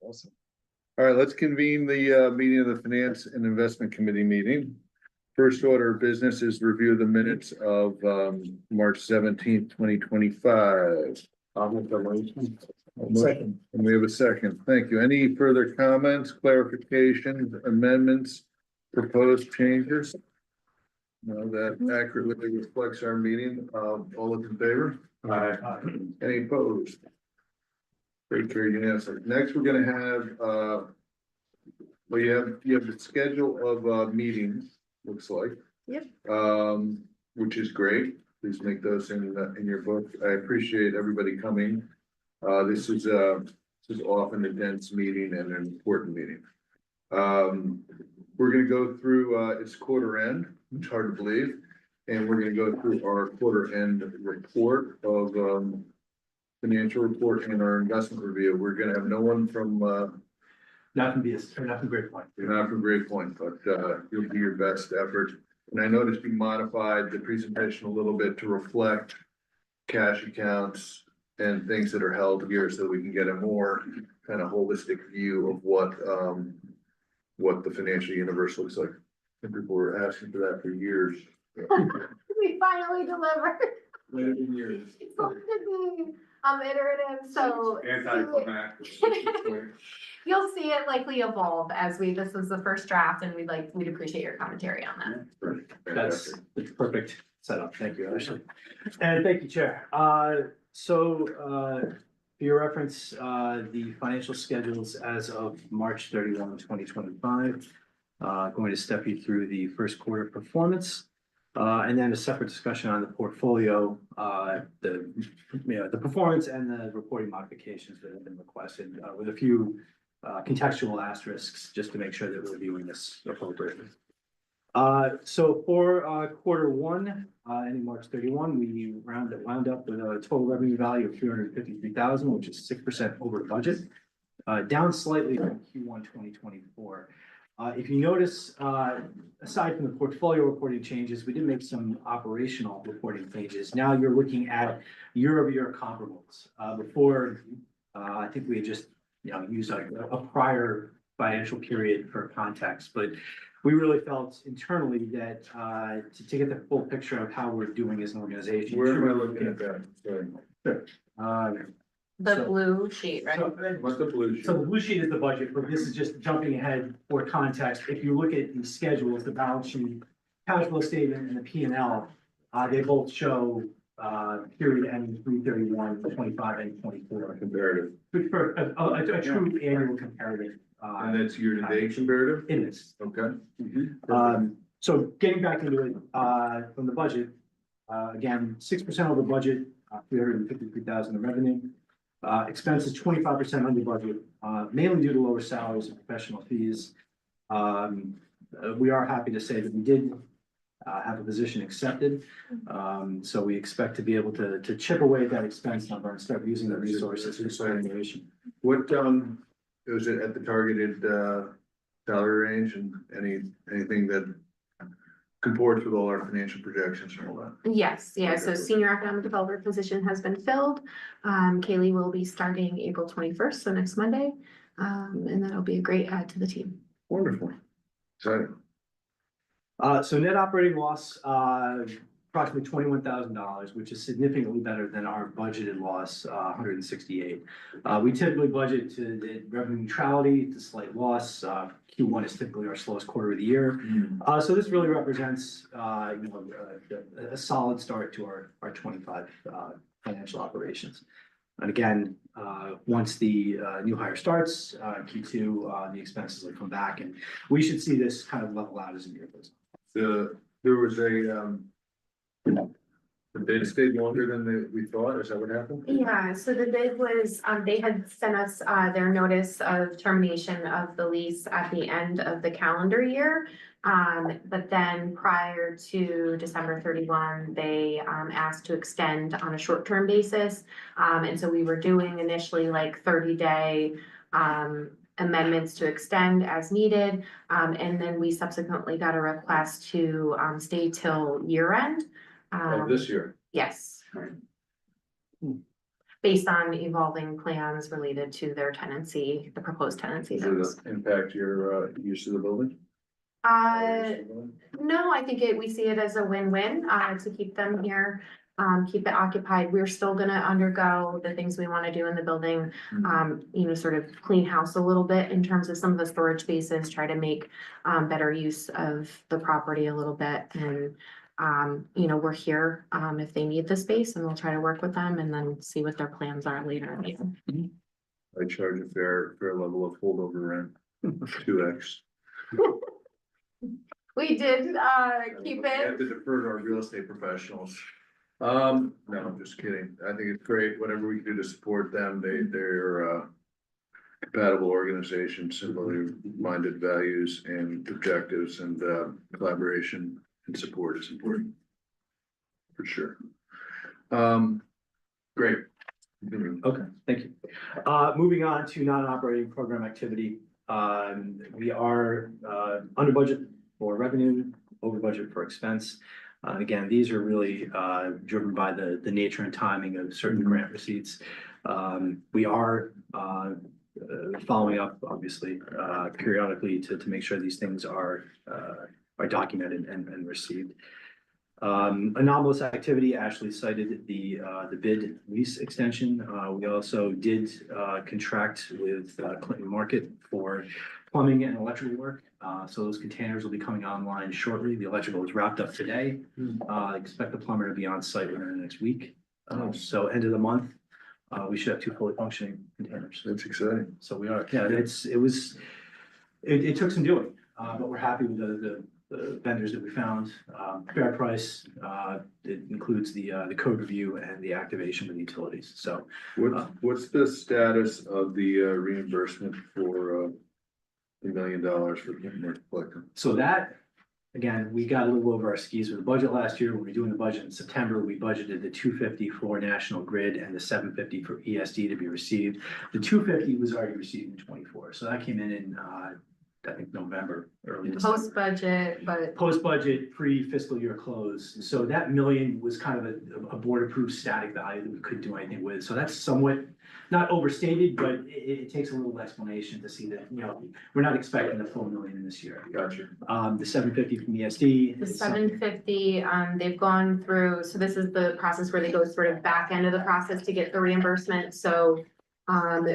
Awesome. All right, let's convene the meeting of the Finance and Investment Committee meeting. First order of business is review the minutes of March 17th, 2025. I'll make the motion. Second. And we have a second. Thank you. Any further comments, clarifications, amendments, proposed changes? No, that accurately reflects our meeting. All those in favor? Aye. Any opposed? Great, carried unanimously. Next, we're gonna have, well, you have the schedule of meetings, looks like. Yep. Which is great. Please make those in your book. I appreciate everybody coming. This is often a dense meeting and an important meeting. We're gonna go through, it's quarter end, which is hard to believe. And we're gonna go through our quarter end report of, financial report and our investment review. We're gonna have no one from, Not from Great Point. not from Great Point, but, you'll do your best effort. And I noticed you modified the presentation a little bit to reflect cash accounts and things that are held here so we can get a more kind of holistic view of what the financial universe looks like. And people were asking for that for years. We finally delivered. Years. It's going to be iterative, so you'll see it likely evolve as this is the first draft, and we'd appreciate your commentary on that. That's the perfect setup. Thank you, Ashley. And thank you, Chair. For your reference, the financial schedules as of March 31, 2025. Going to step you through the first quarter performance. And then a separate discussion on the portfolio, the performance and the reporting modifications that have been requested, with a few contextual asterisks just to make sure that we're viewing this appropriately. So for quarter one, ending March 31, we wound up with a total revenue value of $353,000, which is 6% over budget, down slightly from Q1 2024. If you notice, aside from the portfolio reporting changes, we did make some operational reporting changes. Now you're looking at year-over-year comparables. Before, I think we had just used a prior financial period for context, but we really felt internally that to get the full picture of how we're doing as an organization. Where am I looking at that? Sorry. The blue sheet, right? What's the blue sheet? So the blue sheet is the budget, but this is just jumping ahead for context. If you look at the schedules, the balance sheet, cash flow statement, and the P&L, they both show period ending 3/31/25 and 24. Comparative. For a true annual comparative. And that's year-to-date comparative? It is. Okay. So getting back into it, from the budget, again, 6% over budget, $353,000 in revenue. Expenses 25% under budget, mainly due to lower salaries and professional fees. We are happy to say that we did have a position accepted. So we expect to be able to chip away at that expense number and start using the resources for innovation. What was it at the targeted salary range, and anything that comports with all our financial projections and all that? Yes, yeah, so senior economic developer position has been filled. Kaylee will be starting April 21st, so next Monday. And that'll be a great add to the team. Wonderful. Exciting. So net operating loss, approximately $21,000, which is significantly better than our budgeted loss, $168,000. We typically budget to the revenue neutrality to slight loss. Q1 is typically our slowest quarter of the year. So this really represents, a solid start to our 25 financial operations. And again, once the new hire starts, Q2, the expenses will come back, and we should see this kind of level out as the year goes on. There was the bid stayed longer than we thought. Is that what happened? Yeah, so the bid was, they had sent us their notice of termination of the lease at the end of the calendar year. But then prior to December 31, they asked to extend on a short-term basis. And so we were doing initially like 30-day amendments to extend as needed. And then we subsequently got a request to stay till year end. This year. Yes. based on evolving plans related to their tenancy, the proposed tenancy. Does it impact your use of the building? No, I think we see it as a win-win, to keep them here, keep it occupied. We're still gonna undergo the things we wanna do in the building. Sort of clean house a little bit in terms of some of the storage spaces, try to make, better use of the property a little bit. And, we're here, if they need the space, and we'll try to work with them and then see what their plans are later in the year. I charge a fair level of holdover rent, 2x. We did, keep We have it. to defer to our real estate professionals. No, I'm just kidding. I think it's great, whatever we can do to support them. They're compatible organizations, similarly minded values and objectives, and collaboration and support is important. For sure. Great. Okay, thank you. Moving on to non-operating program activity. We are under budget for revenue, over budget for expense. Again, these are really driven by the nature and timing of certain grant receipts. We are following up, obviously, periodically to make sure these things are documented and received. Anomalous activity, Ashley cited the bid lease extension. We also did contract with Clinton Market for plumbing and electrical work. So those containers will be coming online shortly. The electrical is wrapped up today. Expect the plumber to be on site within the next week. So end of the month, we should have 2 fully functioning containers. That's exciting. So we are, yeah, it took some doing, but we're happy with the vendors that we found. Fair price, it includes the code review and the activation with utilities. So What's the status of the reimbursement for $1 million for collecting? So that, again, we got a little over our skis with the budget last year. When we were doing the budget in September, we budgeted the $250 for National Grid and the $750 for ESD to be received. The $250 was already received in 24, so that came in I think November, early December. Post-budget, but Post-budget, pre-fiscal year close. So that $1 million was kind of a board-approved static value that we couldn't do anything with. So that's somewhat not overstated, but it takes a little explanation to see that, we're not expecting the full $1 million in this year. Gotcha. The $750 from ESD. the $750, they've gone through, so this is the process where they go sort of back end of the process to get the reimbursement. So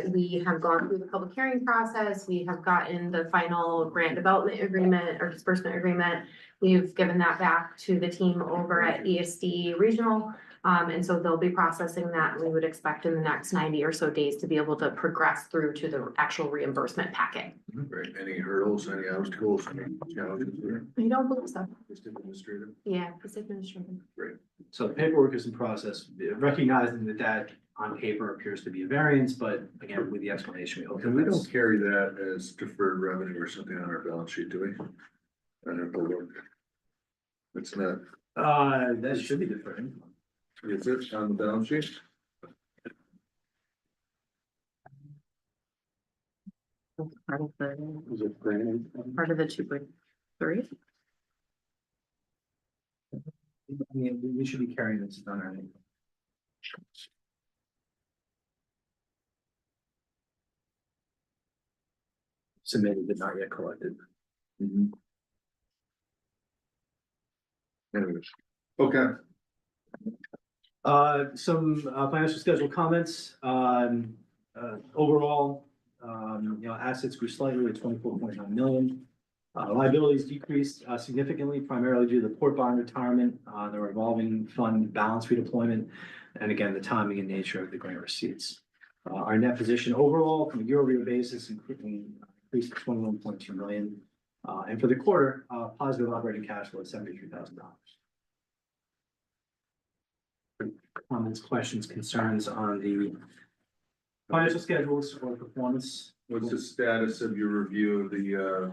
we have gone through the public hearing process. We have gotten the final grant development agreement or disbursement agreement. We've given that back to the team over at ESD Regional. And so they'll be processing that. We would expect in the next 90 or so days to be able to progress through to the actual reimbursement packet. Great. Any hurdles, any obstacles, any challenges there? I don't believe so. Just administrative? Yeah, it's administrative. Great. So the paperwork is in process, recognizing that on paper appears to be a variance, but again, with the explanation, we hope that And we that's. don't carry that as deferred revenue or something on our balance sheet, do we? I don't know. It's not, That should be deferred. is it on the balance sheet? Part of the, Is it granted? part of the 2.3. I mean, we should be carrying this on our name. Submitted but not yet collected. Anyways, okay. Some financial schedule comments. Overall, assets grew slightly at 24.9 million. Liabilities decreased significantly, primarily due to the port bond retirement, the revolving fund balance redeployment, and again, the timing and nature of the grant receipts. Our net position overall, from a year-over-year basis, increased to 21.2 million. And for the quarter, positive operating cash flow of $73,000. Comments, questions, concerns on the financial schedules or performance? What's the status of your review of the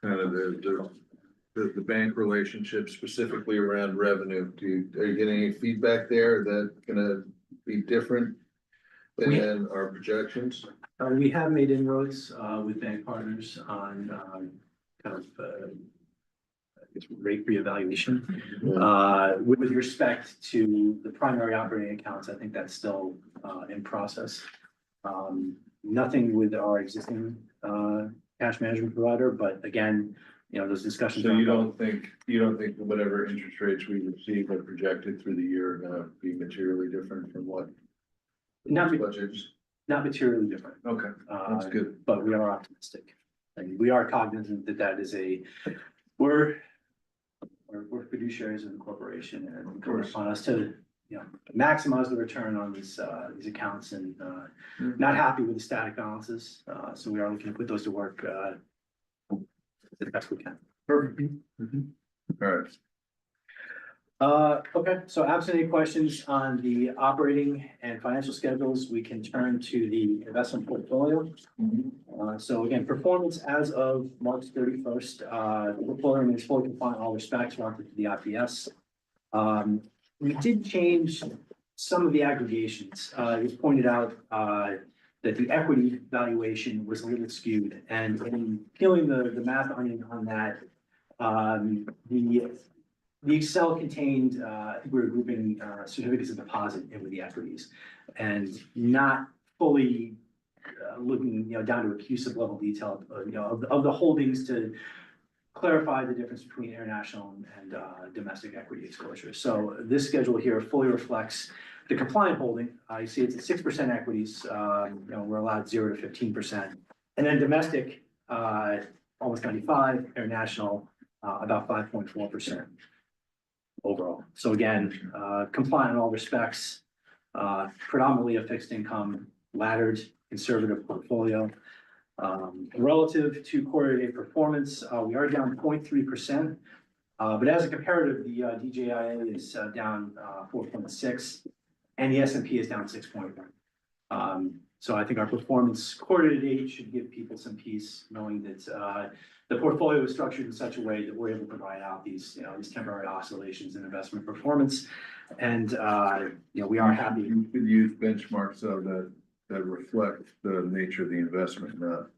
kind of the bank relationship specifically around revenue? Are you getting any feedback there that gonna be different than our projections? We have made inroads with bank partners on kind of it's rate reevaluation. With respect to the primary operating accounts, I think that's still in process. Nothing with our existing cash management provider, but again, you know, those discussions. So you don't think whatever interest rates we receive are projected through the year are gonna be materially different from what? Not, Budgets? not materially different. Okay, that's good. But we are optimistic. And we are cognizant that that is we're fiduciaries of the corporation and it's on us to, you know, maximize the return on these accounts and, not happy with the static balances. So we are looking to put those to work, the best we can. Perfect. All right. Okay, so absent any questions on the operating and financial schedules, we can turn to the investment portfolio. So again, performance as of March 31st, the portfolio remains fully compliant in all respects relative to the IPS. We did change some of the aggregations. It was pointed out that the equity valuation was a little skewed, and in peeling the math onion on that, the Excel contained, I think we were grouping certificates of deposit in with the equities, and not fully looking, you know, down to a CUSIP level detail, you know, of the holdings to clarify the difference between international and domestic equity exposure. So this schedule here fully reflects the compliant holding. You see it's at 6% equities. You know, we're allowed 0 to 15%, and then domestic almost 95, international about 5.4%. Overall. So again, compliant in all respects, predominantly a fixed income, laddered, conservative portfolio. Relative to quarter to date performance, we are down 0.3%. But as a comparative, the DJIA is down 4.6, and the S&P is down 6.1. So I think our performance quarter to date should give people some peace, knowing that the portfolio is structured in such a way that we're able to provide out these, you know, these temporary oscillations in investment performance. And you know, we are happy. You could use benchmarks of that reflect the nature of the investment, not.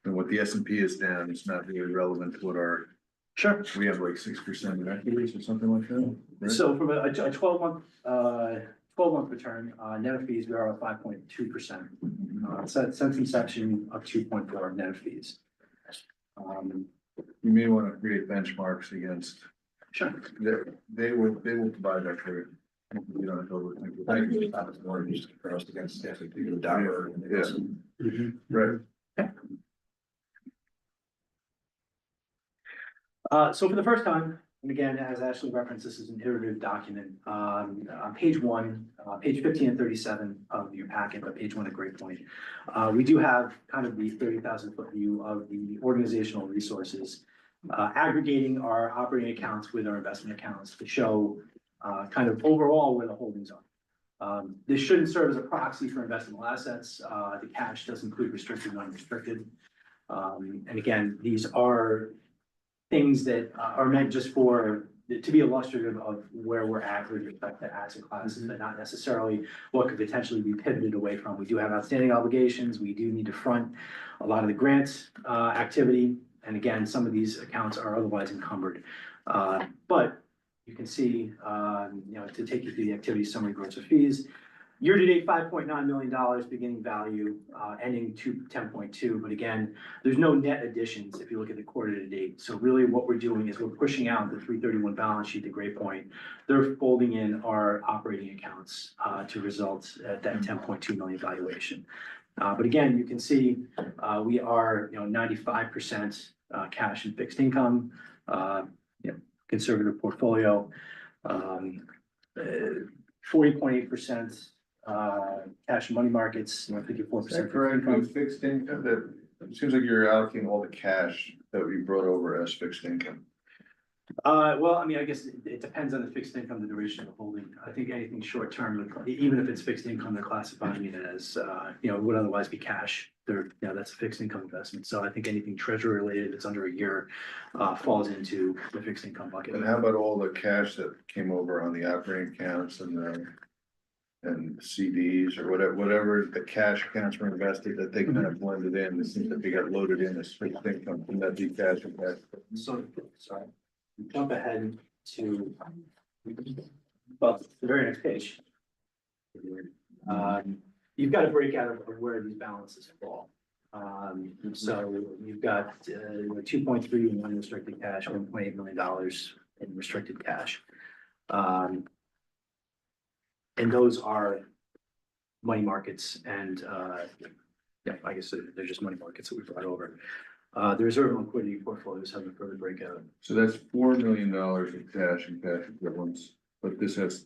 And what the S&P is down is not really relevant to what our. Sure. We have like 6% of equities or something like that. Right? So from a 12-month return, net of fees, we are at 5.2%. Since inception, up 2.4 net of fees. You may want to create benchmarks against. Sure. They will provide that for you. You don't have to overthink it. I think it's more just for us against the S&P dollar. Yeah. Right. So for the first time, and again, as Ashley referenced, this is an iterative document. On page 1, page 15 and 37 of your packet, but page 1 at Great Point. We do have kind of the 30,000-foot view of the organizational resources, aggregating our operating accounts with our investment accounts to show kind of overall where the holdings are. This shouldn't serve as a proxy for investable assets. The cash does include restricted and unrestricted. And again, these are things that are meant just to be illustrative of where we're at with respect to asset classes, but not necessarily what could potentially be pivoted away from. We do have outstanding obligations. We do need to front a lot of the grants activity. And again, some of these accounts are otherwise encumbered. But you can see, you know, to take you through the activity summary, gross of fees. Year to date, $5.9 million beginning value, ending 10.2. But again, there's no net additions if you look at the quarter to date. So really what we're doing is we're pushing out the 331 balance sheet to Great Point. They're folding in our operating accounts to result at that 10.2 million valuation. But again, you can see we are, you know, 95% cash and fixed income, you know, conservative portfolio, 40.8%. Cash and money markets, you know, 54%. Correct, with fixed income, that it seems like you're allocating all the cash that we brought over as fixed income. Well, I mean, I guess it depends on the fixed income, the duration of the holding. I think anything short term, even if it's fixed income, they're classifying it as, you know, would otherwise be cash. That's a fixed income investment. So I think anything treasury related that's under a year falls into the fixed income bucket. And how about all the cash that came over on the operating accounts and CDs or whatever the cash accounts were invested that they kind of blended in? It seems that they got loaded in as fixed income. Can that be cash and cash? So, sorry. jump ahead to, well, the very next page. You've got a breakout of where these balances fall. So you've got, 2.3 in unrestricted cash, $1.8 million in restricted cash. And those are money markets and, yeah, I guess they're just money markets that we brought over. The reserve and liquidity portfolios have a further breakout. So that's $4 million of cash and cash equivalents, but this has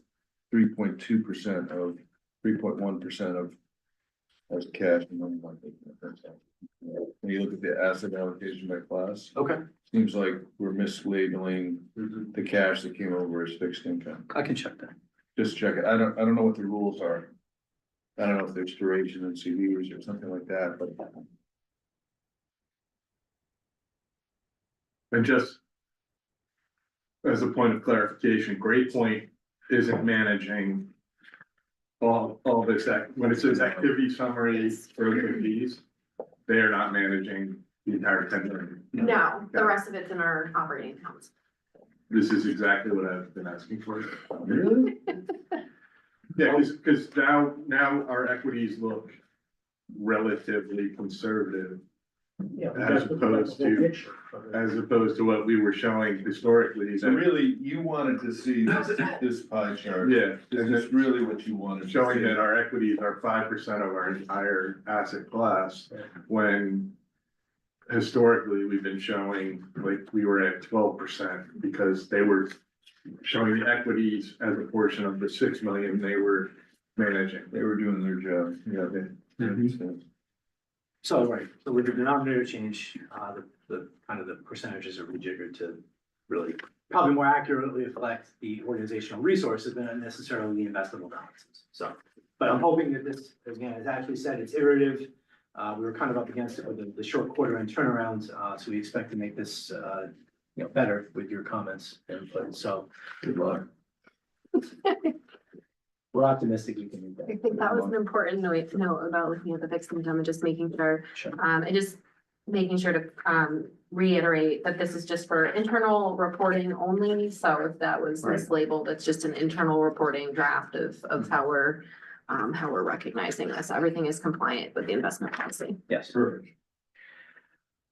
3.2% of, 3.1% of as cash and money market. When you look at the asset allocation by class, Okay. seems like we're mislabeling the cash that came over as fixed income. I can check that. Just check it. I don't know what the rules are. I don't know if there's duration and CDs or something like that, but. And just as a point of clarification, Great Point isn't managing all this, when it says activity summary for the fees, they are not managing the entire 10 million. No, the rest of it's in our operating accounts. This is exactly what I've been asking for. Really? Yeah, because now our equities look relatively conservative as opposed to what we were showing historically. So really, you wanted to see this pie chart. Yeah, And that's really what you wanted. to showing see. that our equities are 5% of our entire asset class, when historically we've been showing like we were at 12% because they were showing the equities as a portion of the 6 million they were managing. They were doing their job. Yeah, they understand. So, right, so with the denominator change, the kind of the percentages are rejiggered to really probably more accurately reflect the organizational resources than necessarily the investable balances. So, but I'm hoping that this, again, as Ashley said, it's iterative. We were kind of up against it with the short quarter and turnaround, so we expect to make this, better with your comments and input. So Good luck. we're optimistic we can do I that. think that was an important note about looking at the fixed income and just making sure, Sure. and just making sure to, reiterate that this is just for internal reporting only. So if that was Right. mislabeled, it's just an internal reporting draft of how we're recognizing this. Everything is compliant with the investment policy. Yes. Perfect.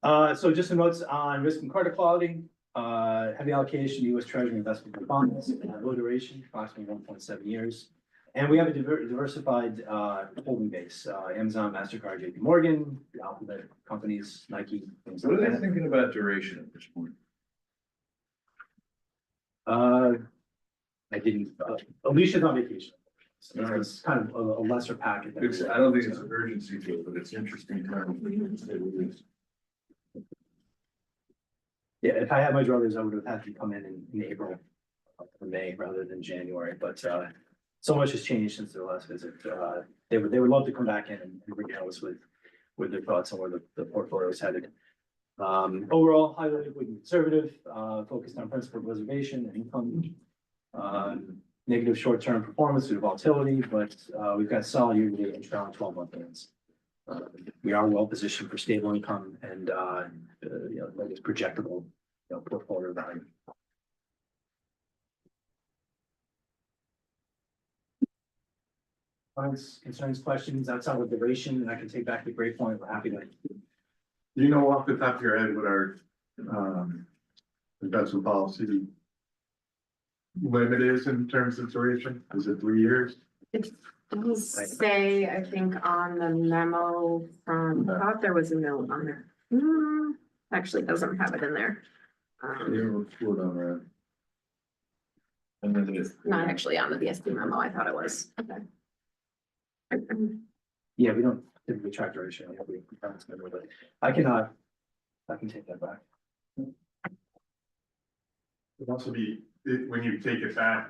So just some notes on risk and credit quality, heavy allocation to US Treasury investment bonds, low duration, approximately 1.7 years. And we have a diversified, holding base, Amazon, MasterCard, JP Morgan, the alphabet companies, Nike, things What like are they that. thinking about duration at this point? I didn't, Alicia's on vacation. So it's kind of a lesser packet. than- I don't think it's an urgency to it, but it's interesting time. Yeah, if I had my druthers, I would have had to come in April or May rather than January, but so much has changed since their last visit. They would love to come back in and regale us with their thoughts on where the portfolio is headed. Overall, highly liquid and conservative, focused on principal reservation and income. Negative short-term performance due to volatility, but we've got solid year-to-date and strong 12-month gains. We are well positioned for stable income and like it's projectable, portfolio value. Comments, concerns, questions outside of duration, and I can take back the Great Point. We're happy to. Do you know off the top of your head what our investment policy limit is in terms of duration? Is it 3 years? It does say, I think on the memo from, I thought there was a note on there. Actually doesn't have it in there. They're report on that. And then it's. Not actually on the BSD memo, I thought it was. Okay. Yeah, we don't typically track duration. I can take that back. It'd also be, when you take it back,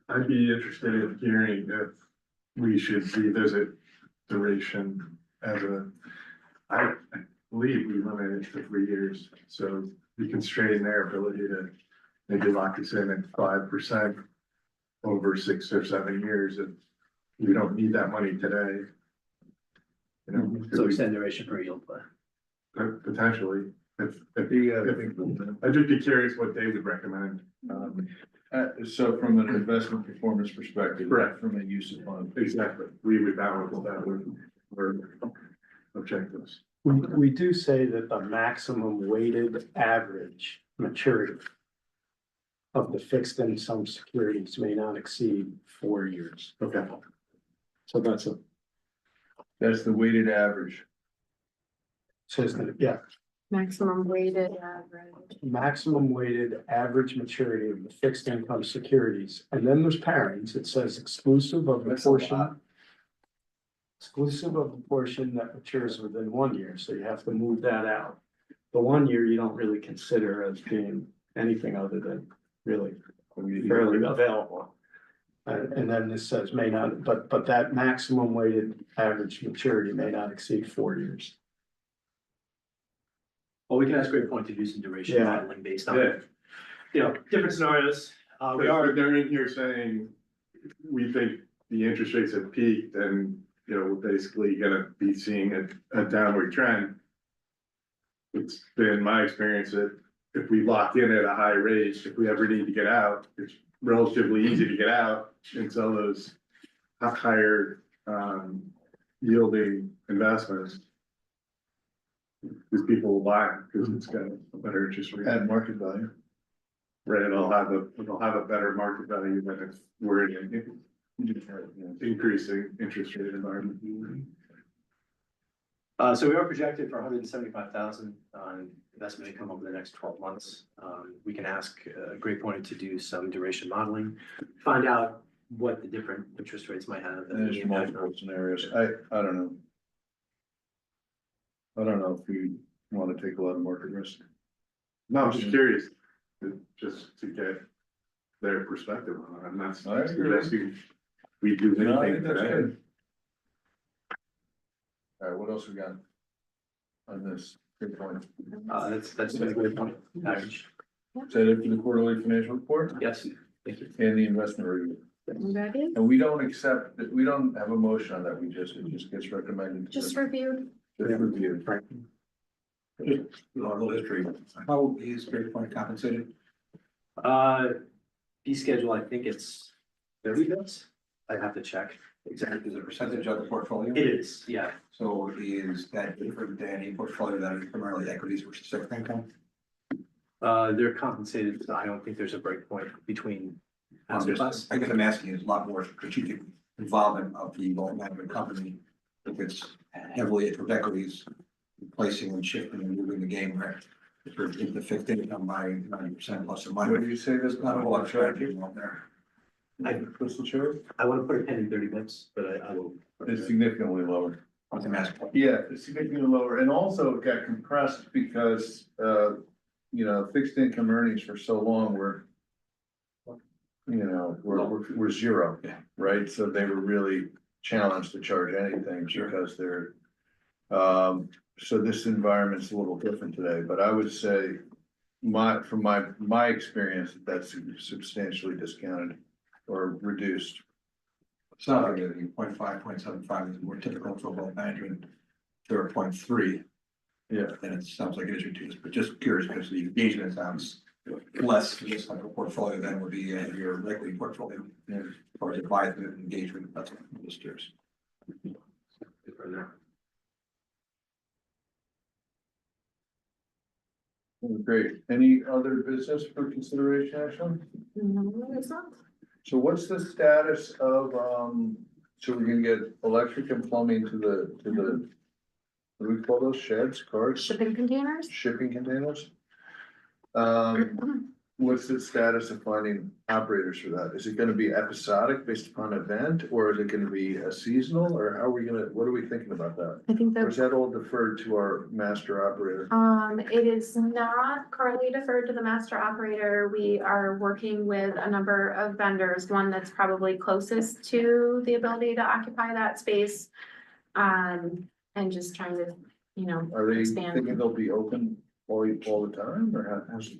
I'd be interested in hearing if we should revisit duration as I believe we limit it to 3 years, so we constrain their ability to maybe lock us in at 5% over 6 or 7 years if we don't need that money today. You know, So extend duration for yield play. potentially, I'd just be curious what they would recommend. So from an investment performance perspective. Correct. From a use of funds. Exactly, we would balance that with our objectives. We do say that the maximum weighted average maturity of the fixed income securities may not exceed 4 years. Okay. So That's the weighted average. says that, yeah, Maximum weighted average. maximum weighted average maturity of the fixed income securities. And then there's parents, it says exclusive of the That's a lot. portion. Exclusive of the portion that matures within 1 year, so you have to move that out. The 1 year you don't really consider as being anything other than really fairly available. And then this says may not, but that maximum weighted average maturity may not exceed 4 years. Well, we can ask Great Point to do some duration Yeah. modeling based on, Yeah, you know, different scenarios. We are, they're in here saying, we think the interest rates have peaked and, you know, we're basically gonna be seeing a downward trend. It's been my experience that if we lock in at a high rate, if we ever need to get out, it's relatively easy to get out and sell those higher yielding investments. Because people will buy it because it's got a better interest rate. At market value. Right, it'll have a better market value than if we're in an increasing interest rate environment. so we are projected for 175,000 on investment income over the next 12 months. We can ask Great Point to do some duration modeling, find out what the different interest rates might have. and the There's impact on- multiple scenarios. I don't know. I don't know if we want to take a lot of market risk. No, I'm just curious, just to get their perspective on it. I'm not I agree. suggesting we do No, I anything think that's today. good. All right, what else we got? On this, good point. That's been a Great Point package. Is that it for the quarterly financial report Yes, thank you. and the investment review? Ready? And we don't accept, we don't have a motion on that, it just gets recommended. Just reviewed. Just reviewed. A little history. How is Great Point compensated? Fee schedule, I think it's 30 bits. I have to check. Exactly, is it a percentage of the portfolio? It is, yeah. So is that different than a portfolio that is primarily equities versus fixed income? They're compensated, so I don't think there's a break point between asset class. I guess I'm asking is a lot more strategic involvement of the wealth management company. If it's heavily into equities, placing and shifting and moving the game, right? If you're into fixed income by 90% plus or What do minus, you say this? not a whole lot of strategy involved there. What's the charge? I want to put a pen in 30 bits, but I will. It's significantly lower. What's the asking? Yeah, it's significantly lower, and also it got compressed because, you know, fixed income earnings for so long were. You know, were zero. Yeah. Right, so they were really challenged to charge anything Sure. because they're. So this environment's a little different today, but I would say. From my experience, that's substantially discounted or reduced. It's not like a 0.5, 0.75 is more typical for wealth management. They're a 0.3. Yeah. And it sounds like it is reduced, but just curious because the engagement sounds less for this type of portfolio than would be your equity portfolio. Yeah. Or advisement engagement, that's what I'm just curious. Great. Any other business for consideration, Ashley? No, it's not. So what's the status of, so we're gonna get electric and plumbing to the, what do we call those, sheds, carts, Shipping containers? shipping containers? What's the status of finding operators for that? Is it gonna be episodic based upon event, or is it gonna be a seasonal, or how are we gonna, what are we thinking about that? I think Or is that, that all deferred to our master operator? it is not currently deferred to the master operator. We are working with a number of vendors, one that's probably closest to the ability to occupy that space. And just trying to, you know, Are they expand. thinking they'll be open all the time, or how's it?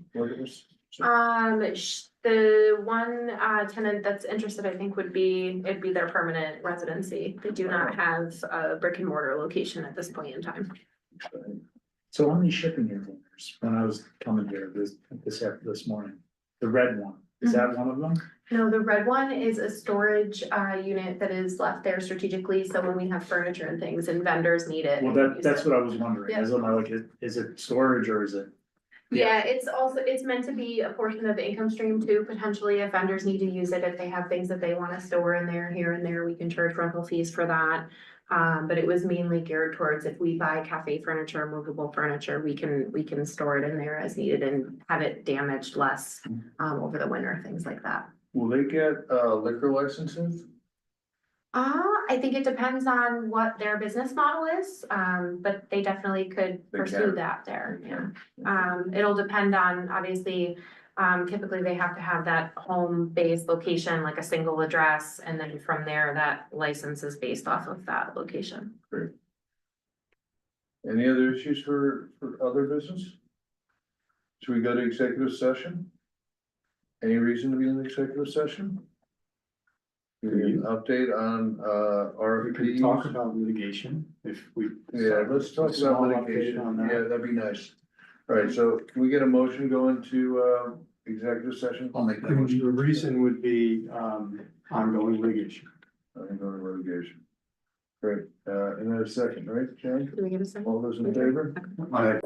The one tenant that's interested, I think, it'd be their permanent residency. They do not have a brick and mortar location at this point in time. So on these shipping containers, when I was coming here this morning, the red one, is that one of them? No, the red one is a storage unit that is left there strategically, so when we have furniture and things and vendors need it. Well, we can use that's it. what I was wondering, Yeah. is it like, is it storage or is it? Yeah, it's meant to be a portion of the income stream too, potentially if vendors need to use it, if they have things that they wanna store in there, here and there, we can charge rental fees for that. But it was mainly geared towards if we buy cafe furniture, movable furniture, we can store it in there as needed and have it damaged less over the winter, things like that. Will they get liquor licenses? I think it depends on what their business model is, but they definitely could They pursue can. that there, yeah. It'll depend on, obviously, typically they have to have that home-based location, like a single address, and then from there, that license is based off of that location. Any other issues for other business? Should we go to executive session? Any reason to be in the executive session? An update on We could talk RFPs? about litigation if we. Yeah, let's talk about Small update litigation. on that. Yeah, that'd be nice. All right, so can we get a motion going to executive session? I'll make that The motion. reason would be ongoing litigation. I'm going to litigation. Great, and then a second, right, Jen? Do we get a second? All those in favor? Aye.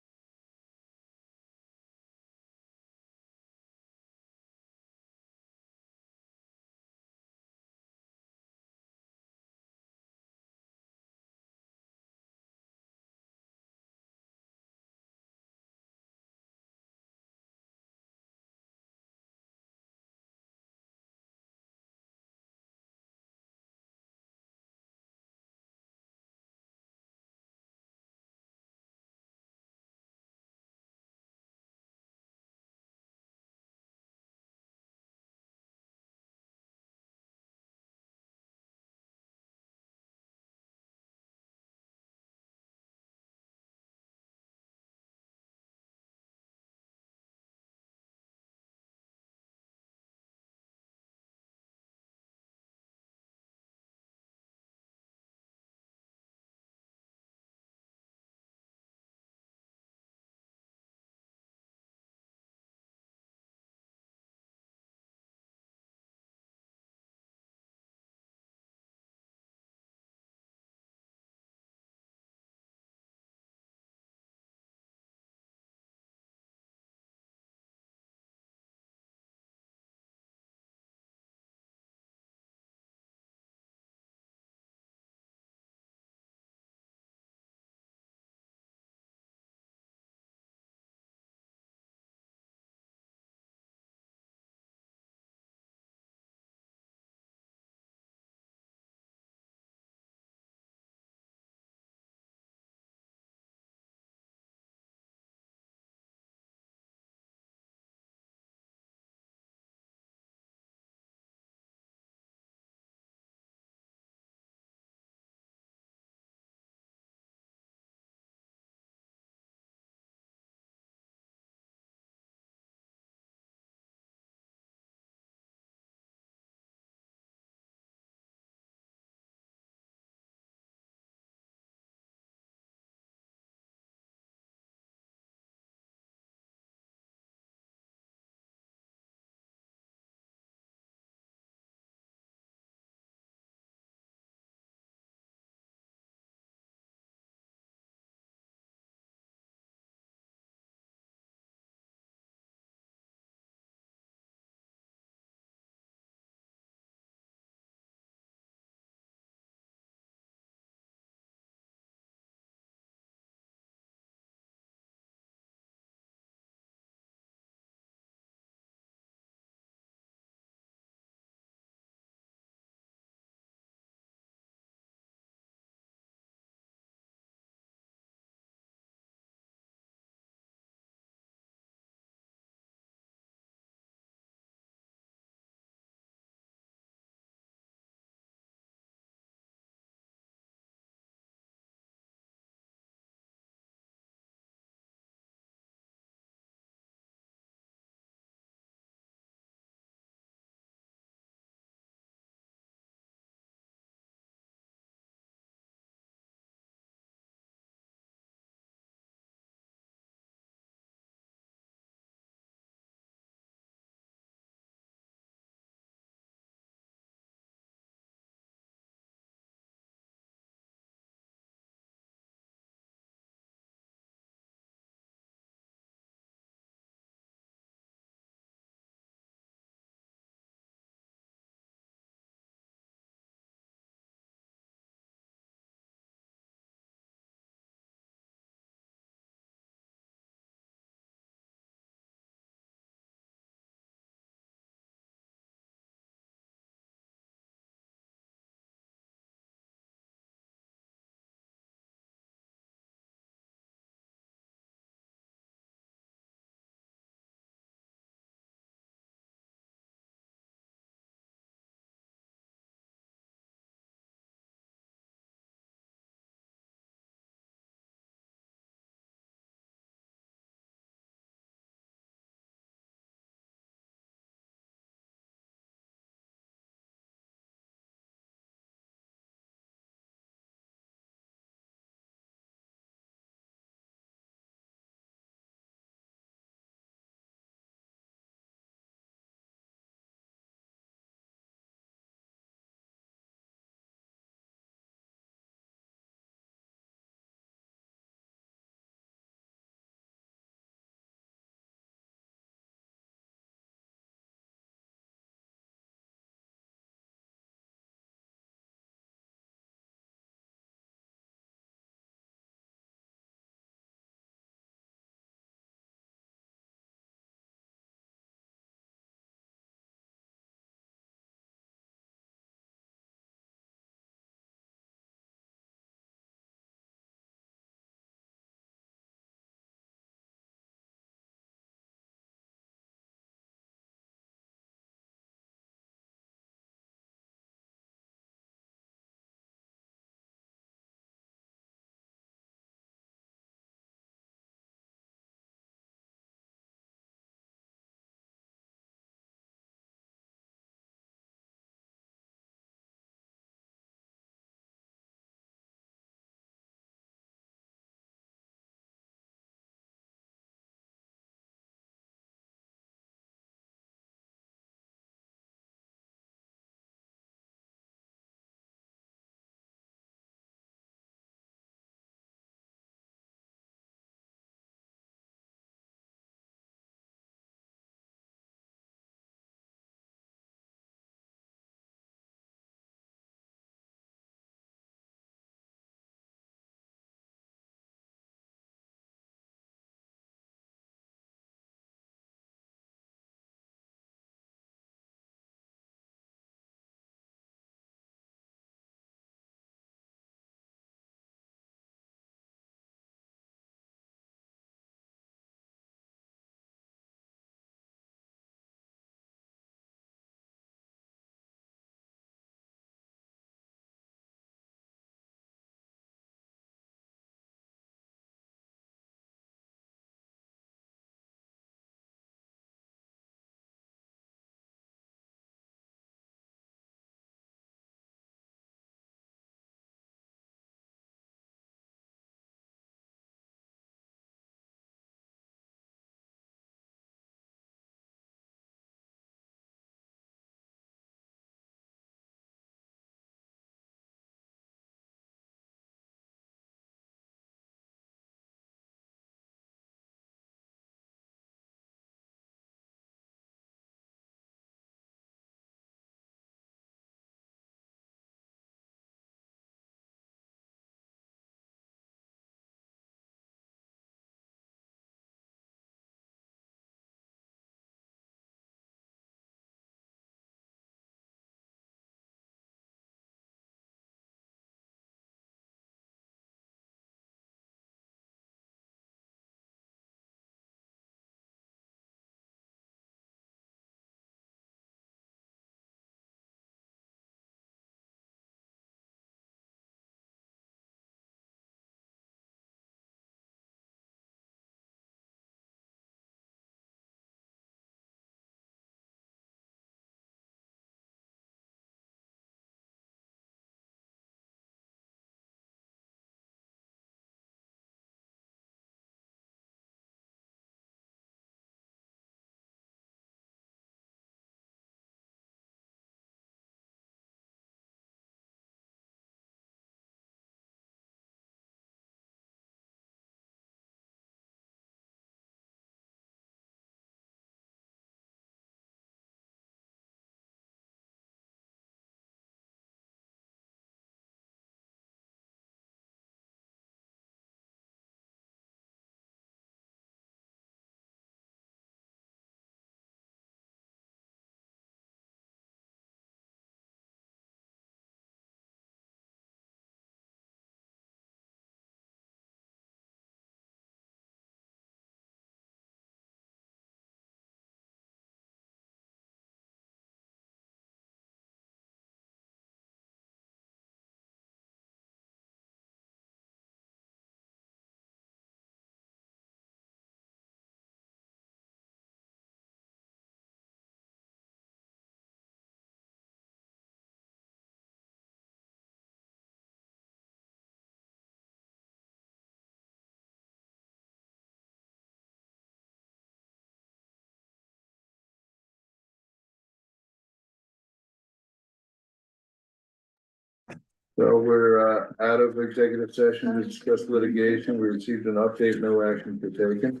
So we're out of executive session to discuss litigation. We received an update, no action was taken.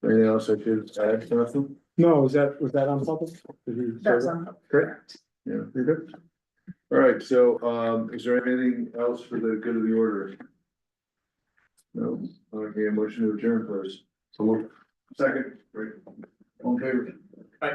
Anything else I should add, Jonathan? No, was that on public? Did you say That's that? on. Correct. Yeah, you're good. All right, so is there anything else for the good of the order? No, okay, motion to adjourn, please. So second, great. All in favor? I,